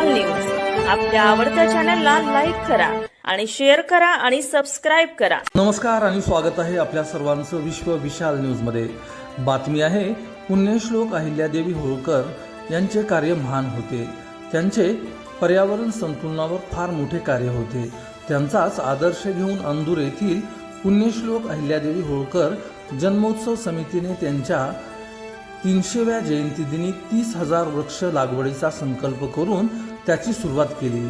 विशाल news आपल्या आवडत्या चॅनलला लाईक करा आणि शेअर करा आणि सबस्क्राइब करा। नमस्कार आणि स्वागत आहे आपल्या सर्वांचं विश्व विशाल न्यूज मध्ये। बातमी आहे पुण्यश्लोक अहिल्यादेवी होळकर यांचे कार्य महान होते। त्यांचे पर्यावरण संतुलनावर फार मोठे कार्य होते। त्यांचाच आदर्श घेऊन अंदूर येथील पुण्यश्लोक अहिल्यादेवी होळकर जन्मोत्सव समितीने त्यांच्या 300व्या जयंतीदिनी 30,000 वृक्ष लागवडीचा संकल्प करून त्याची सुरुवात केली।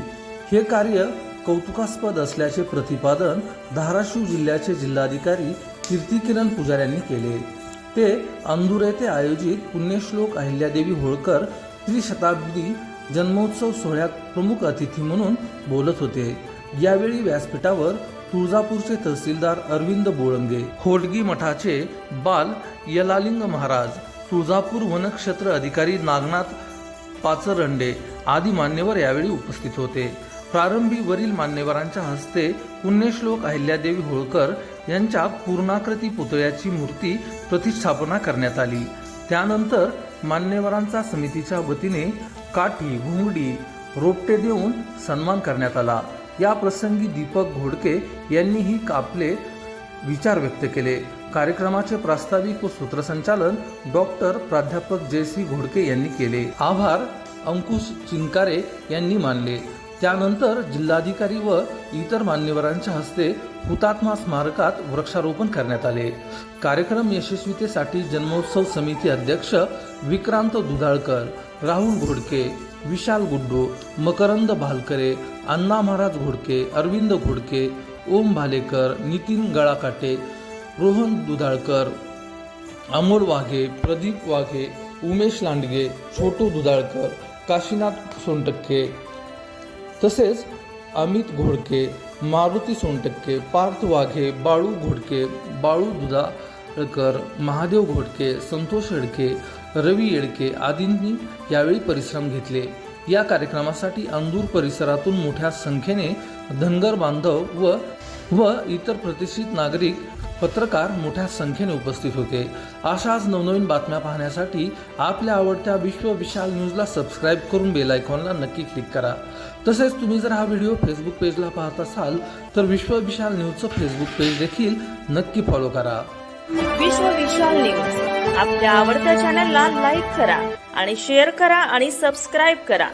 हे कार्य कौतुकास्पद असल्याचे प्रतिपादन धाराशिव जिल्ह्याचे जिल्हाधिकारी कीर्तिकिरण पुजारी यांनी केले। ते अंदूर येथे आयोजित पुण्यश्लोक अहिल्यादेवी होळकर त्रिशताब्दी जन्मोत्सव सोहळ्यात प्रमुख अतिथी म्हणून बोलत होते। यावेळी व्यासपीठावर तुळजापूरचे तहसीलदार अरविंद बोळंगे, होडगी मठाचे बाल यलालिंग महाराज, तुळजापूर वनक्षेत्र अधिकारी नागनाथ पाचरंडे आदी मान्यवर यावेळी उपस्थित होते। प्रारंभी वरील मान्यवरांच्या हस्ते पुण्यश्लोक अहिल्यादेवी होळकर यांच्या पूर्णाकृती पुतळ्याची मूर्ती प्रतिष्ठापना करण्यात आली। त्यानंतर मान्यवरांचा समितीच्या वतीने काठी, घुंगडी, रोपटे देऊन सन्मान करण्यात आला। या प्रसंगी दीपक घोडके यांनीही आपले विचार व्यक्त केले। कार्यक्रमाचे प्रास्ताविक व सूत्रसंचालन डॉक्टर प्राध्यापक जयश्री घोडके यांनी केले। आभार अंकुश चिंकारे यांनी मानले। त्यानंतर जिल्हाधिकारी व इतर मान्यवरांच्या हस्ते हुतात्मा स्मारकात वृक्षारोपण करण्यात आले। कार्यक्रम यशस्वीतेसाठी जन्मोत्सव समिती अध्यक्ष विक्रांत दुधाळकर, राहुल घोडके, विशाल गुड्डू, मकरंद भालकरे, अण्णा महाराज घोडके, अरविंद घोडके, ओम भालेकर, नितीन गळाकाटे, रोहन दुधाळकर, अमोल वाघे, प्रदीप वाघे, उमेश लांडगे, छोटू दुधाळकर, काशीनाथ सोनटक्के तसेच अमित घोडके, मारुती सोनटक्के, पार्थ वाघे, बाळू घोडके, बाळू दुधाळकर, महादेव घोडके, संतोष येडके, रवी येडके आदींनी यावेळी परिश्रम घेतले। या कार्यक्रमासाठी अंदूर परिसरातून मोठ्या संख्येने धनगर बांधव व इतर प्रतिष्ठित नागरिक, पत्रकार मोठ्या संख्येने उपस्थित होते। अशाच नवनवीन बातम्या पाहण्यासाठी आपल्या आवडत्या विश्व विशाल न्यूजला सबस्क्राइब करून बेल आयकॉनला नक्की क्लिक करा। तसेच तुम्ही जर हा व्हिडिओ फेसबुक पेजला पाहत असाल तर विश्व विशाल न्यूजचं फेसबुक पेज देखील नक्की फॉलो करा। विश्व विशाल न्यूज आपल्या आवडत्या चॅनलला लाईक करा आणि शेअर करा आणि सबस्क्राइब करा।